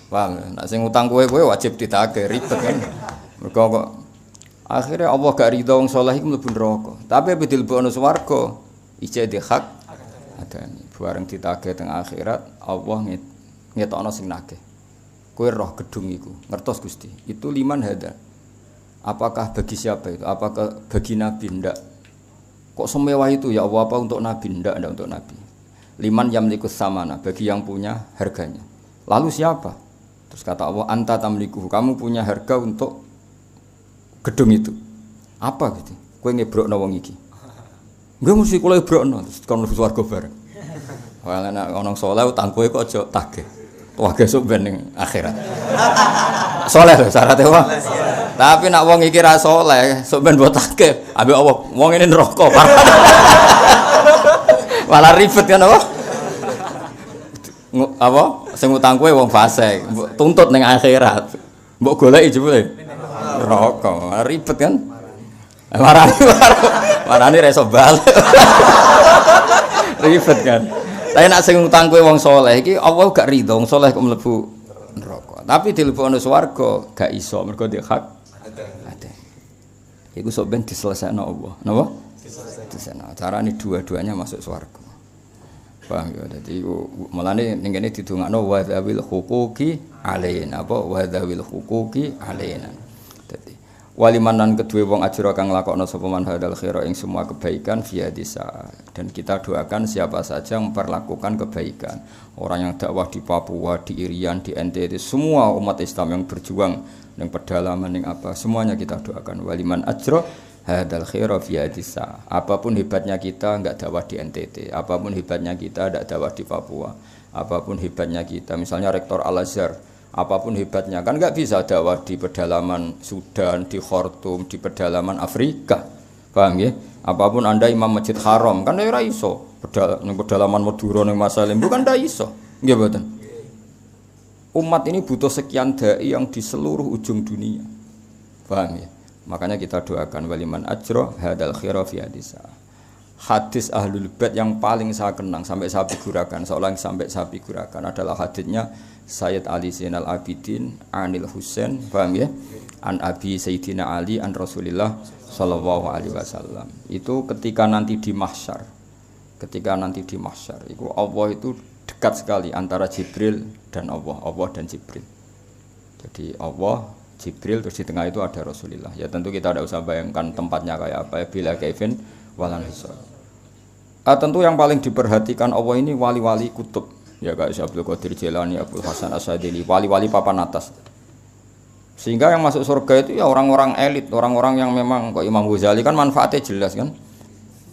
Paham, nek sing utang kowe wajib ditagih ribet kan. Mergo kok akhirnya Allah gak ridho wong saleh iku mlebu neraka. Tapi ape dilebokno swarga ijek di hak adane. Bareng ditagih teng akhirat Allah ngetokno sing nagih. Kowe roh gedung iku, ngertos Gusti. Itu liman hada. Apakah bagi siapa itu? Apakah bagi nabi ndak? Kok semewah itu ya Allah apa untuk nabi ndak untuk nabi. Liman yamlikus samana bagi yang punya harganya. Lalu siapa? Terus kata Allah, anta tamliku, kamu punya harga untuk gedung itu. Apa gitu? Kowe ngebrokno wong iki. Enggak mesti kula ngebrokno, terus kon mlebu swarga bareng. Wah nek ana saleh utang kowe kok aja tagih. Wah gesuk ben ning akhirat. Soleh lho syaratnya apa? Tapi nak wong iki ra soleh, sok ben botake, ambek Allah, wong ini neraka. Malah ribet kan apa? Apa? Sing utang kowe wong fasik, mbok tuntut ning akhirat. Mbok goleki jebule neraka. Ribet kan? Marani ra iso bal. Ribet kan. Tapi nak sing utang kowe wong saleh iki Allah gak ridho wong saleh kok mlebu neraka. Tapi dilebokno swarga gak iso mergo dia hak ate. Iku sok ben diselesaikno Allah. Napa? Diselesaikno. Carane dua-duanya masuk swarga. Paham ya? Dadi mulane ning kene didongakno wa dzawil huquqi alaina apa wa dzawil huquqi alaina. Dadi walimanan kedue wong ajra kang nglakokno sapa man hadal khaira ing semua kebaikan via desa. Dan kita doakan siapa saja yang memperlakukan kebaikan. Orang yang dakwah di Papua, di Irian, di NTT, semua umat Islam yang berjuang yang pedalaman yang apa, semuanya kita doakan waliman ajra hadal khaira via desa. Apapun hebatnya kita enggak dakwah di NTT, apapun hebatnya kita enggak dakwah di Papua, apapun hebatnya kita, misalnya Rektor Al-Azhar, apapun hebatnya kan enggak bisa dakwah di pedalaman Sudan, di Khartoum, di pedalaman Afrika. Paham ya? Apapun Anda imam Masjid Haram kan ora iso. Pedalaman Madura ning Masalim bukan ndak iso. Nggih mboten. Umat ini butuh sekian dai yang di seluruh ujung dunia. Paham ya? Makanya kita doakan waliman ajra hadal khaira fi hadisa. Hadis Ahlul Bait yang paling saya kenang sampai saya figurakan, seolah sampai saya figurakan adalah hadisnya Sayyid Ali Zainal Abidin Anil Husain, paham ya? An Abi Sayyidina Ali an Rasulillah sallallahu alaihi wasallam. Itu ketika nanti di mahsyar. Itu Allah itu dekat sekali antara Jibril dan Allah dan Jibril. Jadi Allah, Jibril, terus di tengah itu ada Rasulullah. Ya tentu kita tidak usah bayangkan tempatnya kayak apa ya, bila kaifin walan hisab. Tentu yang paling diperhatikan Allah ini wali-wali kutub. Ya kayak Abdul Qadir Jailani, Abdul Hasan Asyadili, wali-wali papan atas. Sehingga yang masuk surga itu ya orang-orang elit, orang-orang yang memang kok Imam Ghazali kan manfaatnya jelas kan.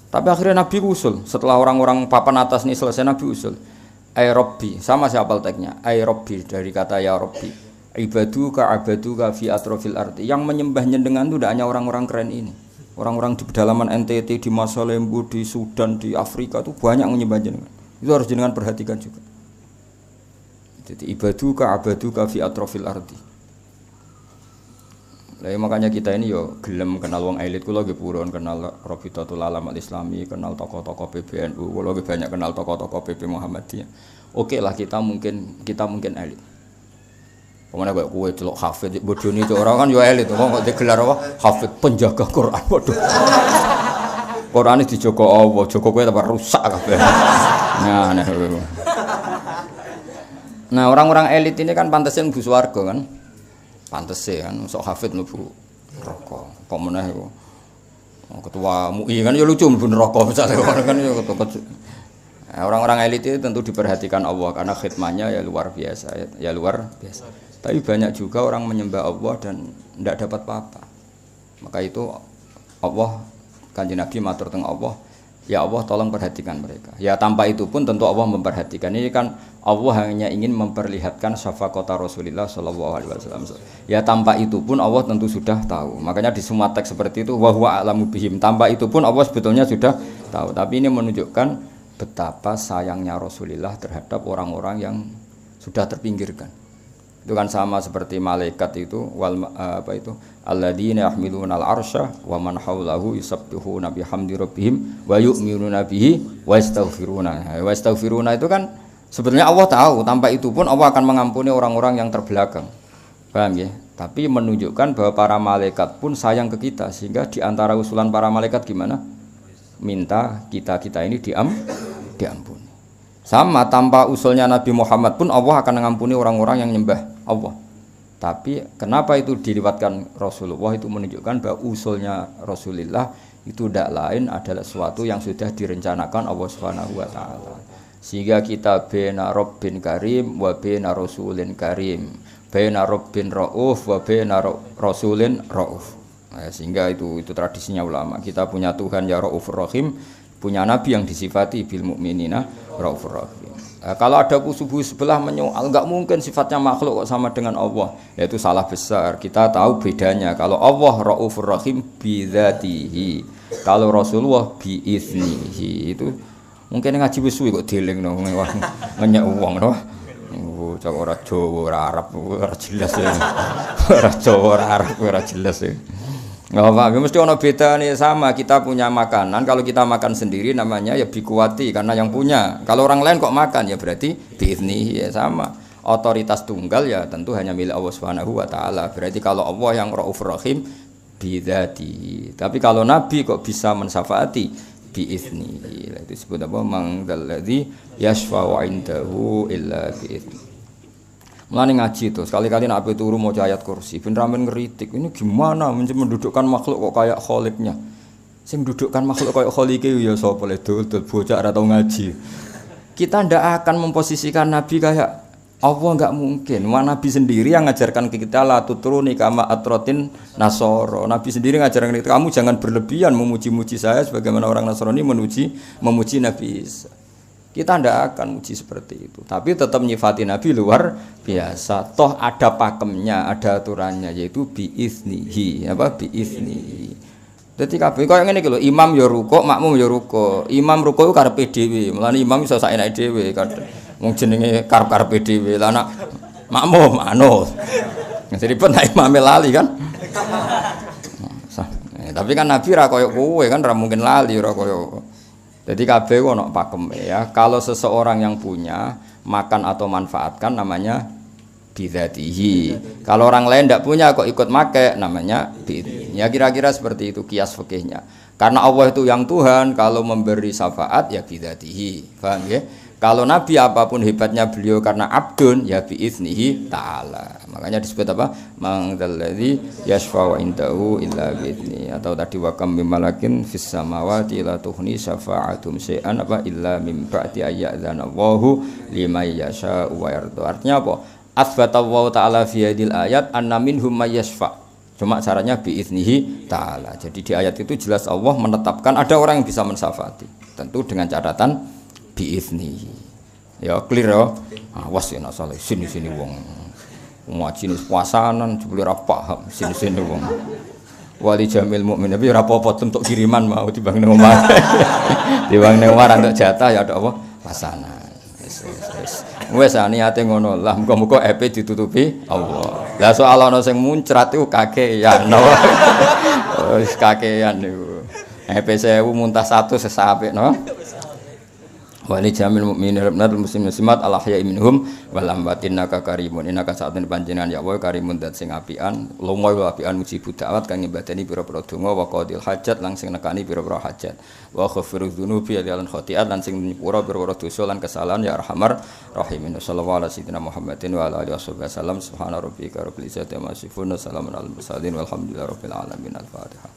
Tapi akhirnya Nabi usul, setelah orang-orang papan atas ini selesai Nabi usul. Ay Rabbi, sama siapa teknya? Ay Rabbi dari kata ya Rabbi. Ibaduka abaduka fi atrofil arti. Yang menyembahnya dengan itu tidak hanya orang-orang keren ini. Orang-orang di pedalaman NTT, di Masalembu, di Sudan, di Afrika itu banyak menyembah jenengan. Itu harus jenengan perhatikan juga. Jadi ibaduka abaduka fi atrofil arti. Lah makanya kita ini yo gelem kenal wong elit, kula nggih purun kenal Rabitatul Alam Al-Islami, kenal tokoh-tokoh PBNU, kula nggih banyak kenal tokoh-tokoh PP Muhammadiyah. Oke lah kita mungkin elit. Pemane kok kowe celok hafid bodoni cok ora kan yo elit, kok digelar apa? Hafid penjaga Quran. Waduh. Qurane dijogo apa? Jogo kowe tambah rusak kabeh. Nah, orang-orang elit ini kan pantasnya mlebu swarga kan. Pantes kan sok hafid mlebu neraka. Kok meneh iku. Ketua MUI kan ya lucu mlebu neraka misale kan ya ketua. Orang-orang elit itu tentu diperhatikan Allah karena khidmahnya ya luar biasa. Tapi banyak juga orang menyembah Allah dan tidak dapat apa-apa. Maka itu Allah Kanjeng Nabi matur teng Allah, ya Allah tolong perhatikan mereka. Ya tanpa itu pun tentu Allah memperhatikan. Ini kan Allah hanya ingin memperlihatkan syafaqata Rasulullah sallallahu alaihi wasallam. Ya tanpa itu pun Allah tentu sudah tahu. Makanya di semua teks seperti itu wa huwa a'lamu bihim. Tanpa itu pun Allah sebetulnya sudah tahu. Tapi ini menunjukkan betapa sayangnya Rasulullah terhadap orang-orang yang sudah terpinggirkan. Itu kan sama seperti malaikat itu alladzina yahmiluna al-arsya wa man haulahu yusabbihuna bihamdi rabbihim wa yu'minuna bihi wa yastaghfiruna. Wa yastaghfiruna itu kan sebetulnya Allah tahu, tanpa itu pun Allah akan mengampuni orang-orang yang terbelakang. Paham ya? Tapi menunjukkan bahwa para malaikat pun sayang ke kita, sehingga di antara usulan para malaikat gimana? Minta kita ini diampuni. Sama tanpa usulnya Nabi Muhammad pun Allah akan mengampuni orang-orang yang nyembah Allah. Tapi kenapa itu diriwatkan Rasulullah, itu menunjukkan bahwa usulnya Rasulullah itu tidak lain adalah sesuatu yang sudah direncanakan Allah Subhanahu wa taala. Sehingga kita bena Rabbin Karim wa bena Rasulin Karim, bena Rabbin Rauf wa bena Rasulin Rauf. Nah, sehingga itu tradisinya ulama. Kita punya Tuhan ya Raufur Rahim, punya Nabi yang disifati bil mukminina Raufur Rahim. Nah, kalau ada kubu sebelah menyoal, enggak mungkin sifatnya makhluk kok sama dengan Allah. Ya itu salah besar. Kita tahu bedanya. Kalau Allah Raufur Rahim bidzatihi. Kalau Rasulullah biiznihi. Itu mungkin ngaji wis suwi kok delingno ngenyek wong no. Oh, cak ora Jawa ora Arab ora jelas ya. Ora Jawa ora Arab ora jelas ya. Nggak apa, mesti ono beda nih sama kita punya makanan. Kalau kita makan sendiri namanya ya bikuati karena yang punya. Kalau orang lain kok makan ya berarti biizni ya sama. Otoritas tunggal ya tentu hanya milik Allah Subhanahu wa taala. Berarti kalau Allah yang Raufur Rahim bidzati. Tapi kalau Nabi kok bisa mensyafaati biizni. Itu disebut apa? Mangdalladzi yashfa'u 'indahu illa biizni. Mulane ngaji itu, sekali-kali nak ape turu maca ayat kursi, ben ramen ngeritik. Ini gimana mendudukkan makhluk kok kayak kholiknya. Sing mendudukkan makhluk kayak kholike ya sapa le dul bocah ora tau ngaji. Kita ndak akan memposisikan Nabi kayak Allah, enggak mungkin. Nabi sendiri yang ngajarkan ke kita la tutruni kama atrotin nasoro. Nabi sendiri ngajarkan kita, kamu jangan berlebihan memuji-muji saya sebagaimana orang Nasrani memuji Nabi Isa. Kita tidak akan muji seperti itu, tapi tetap nyifati Nabi luar biasa. Toh ada pakemnya, ada aturannya, yaitu biiznihi, apa biiznihi. Jadi kabeh koyo ngene iki lho, imam ya rukuk, makmum ya rukuk. Imam rukuk ku karepe dhewe, mulane imam iso saenake dhewe kadang. Wong jenenge karep-karepe dhewe. Lah anak makmum anut. Jadi pun nek imame lali kan. Tapi kan Nabi ra koyo kowe kan ra mungkin lali ora koyo. Jadi kabeh ono pakem ya. Kalau seseorang yang punya makan atau manfaatkan namanya bidzatihi. Kalau orang lain tidak punya kok ikut make namanya bidzatihi. Ya kira-kira seperti itu kias fikihnya. Karena Allah itu yang Tuhan, kalau memberi syafaat ya bidzatihi. Paham ya? Kalau Nabi apapun hebatnya beliau karena abdun ya biiznihi ta'ala. Makanya disebut apa? Mangdalladzi yashfa'u 'indahu illa bi'izni. Atau tadi wa kam mim malakin fis samawati la tughni syafa'atum syai'an apa illa mim ba'di ayyadzana Allahu liman yasha'u wa yarda. Artinya apa? Asbata Allah ta'ala fi hadil ayat anna minhum may yashfa'. Cuma caranya biiznihi ta'ala. Jadi di ayat itu jelas Allah menetapkan ada orang yang bisa mensyafaati. Tentu dengan catatan biizni. Ya clear ya. Awas ya nak salah sini-sini wong. Ngaji puasanan jebule ora paham sini-sini wong. Wali jamil mukmin tapi ora apa-apa untuk kiriman mau timbang nang omah. Timbang nang omah untuk jatah ya ada apa? Pasanan. Wes niate ngono lah muga-muga epe ditutupi Allah. Lah soal ana sing muncrat iku kakean. Wis kakean niku. Epe 1000 muntah 100 sesapik no. Wali jamil mukminin rabbil muslimin muslimat al ahya'i minhum wal amwat innaka karimun innaka sa'atun panjenengan ya Allah karimun dat sing apian lumoy apian mujibud da'wat kang nyebadani pira-pira donga wa qadil hajat lan sing nekani pira-pira hajat wa ghafirudz dzunubi lan khotiat lan sing nyepura pira-pira dosa lan kesalahan ya arhamar rahimin sallallahu alaihi Muhammadin wa ala alihi wasallam subhana rabbika rabbil izzati amma yasifun salamun alal mursalin walhamdulillahi rabbil alamin al-fatihah.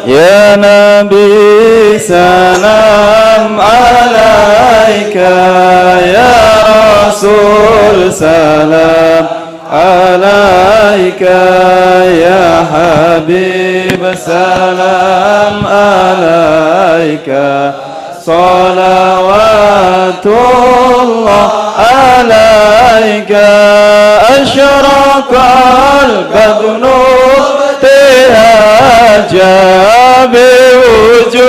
Ya Nabi salam alaika, ya Rasul salam alaika, ya Habib salam alaika, salawatullah alaika, asyraqal badru tihaja biwujuhil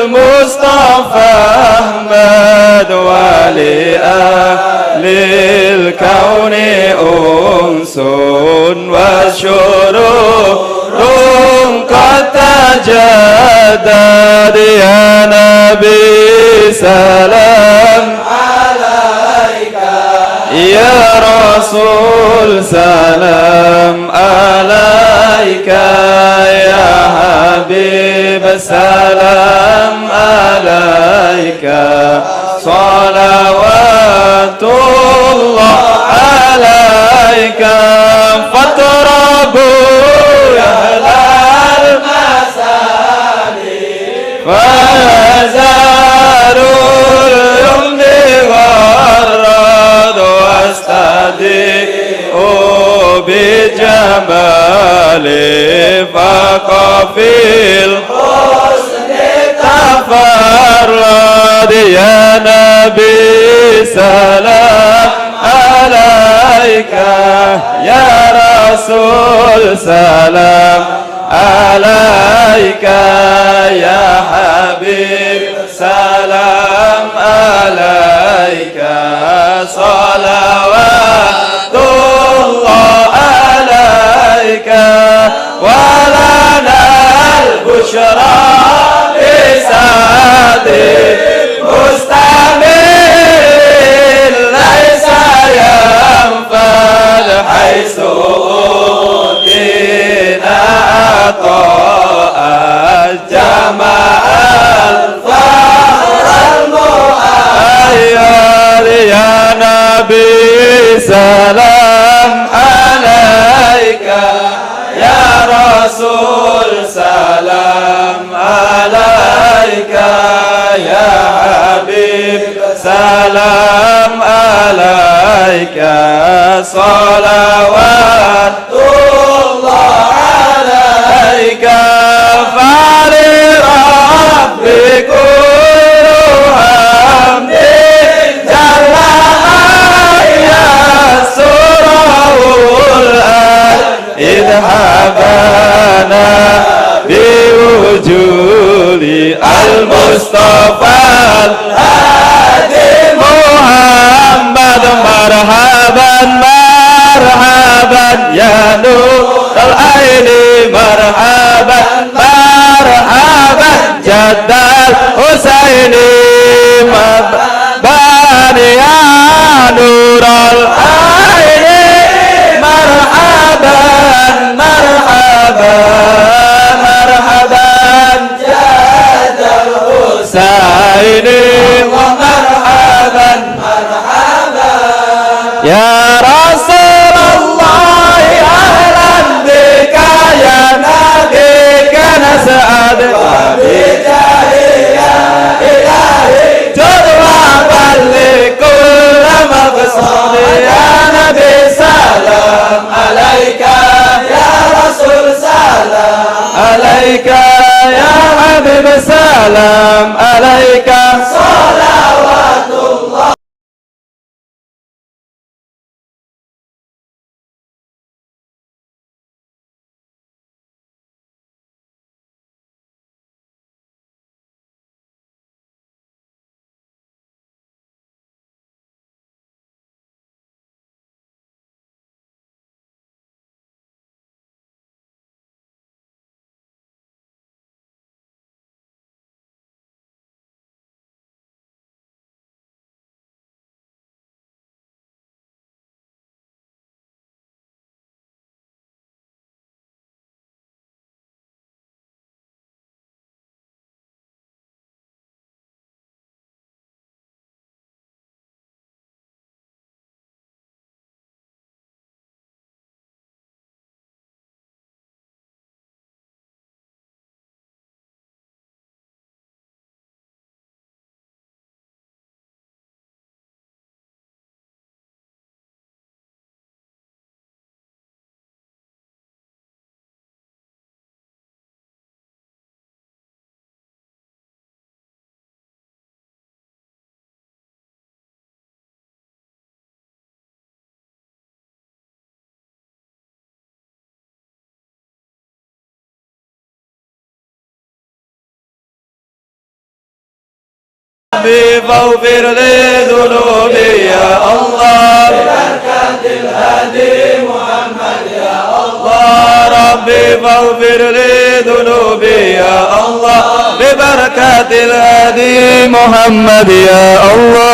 Mustafa Ahmad wali ahlil kauni unsun wa syururun qad tajadad ya Nabi salam ya Rasul salam alaika, ya Habib salam alaika, salawatullah alaika, fatrabu ya halal لفق في الحسن تفرد يا نبي سلام عليك يا رسول سلام عليك يا حبيب سلام عليك صلوات الله عليك ولنا البشرى بسعد مستمر ليس ينفد حيث أوتينا عطاء الجمال الفخر المؤيد يا نبي سلام عليك يا رسول سلام عليك يا حبيب سلام عليك صلوات الله عليك فلرب كل حمد جل يسره الآن إذ حبانا بوجود المصطفى الهادي محمد مرحبا مرحبا يا نور العين مرحبا مرحبا جد الحسين مرحبا يا نور العين مرحبا مرحبا مرحبا جد الحسين ومرحبا مرحبا يا رسول الله أهلا بك يا نبيك نسعد وبجاهي يا إلهي تضربا لكل مقصود يا نبي سلام عليك يا رسول سلام عليك يا حبيب سلام عليك صلوات الله ربي فاغفر لي ذنوبي يا الله ببركة الهادي محمد يا الله ربي فاغفر لي ذنوبي يا الله ببركة الهادي محمد يا الله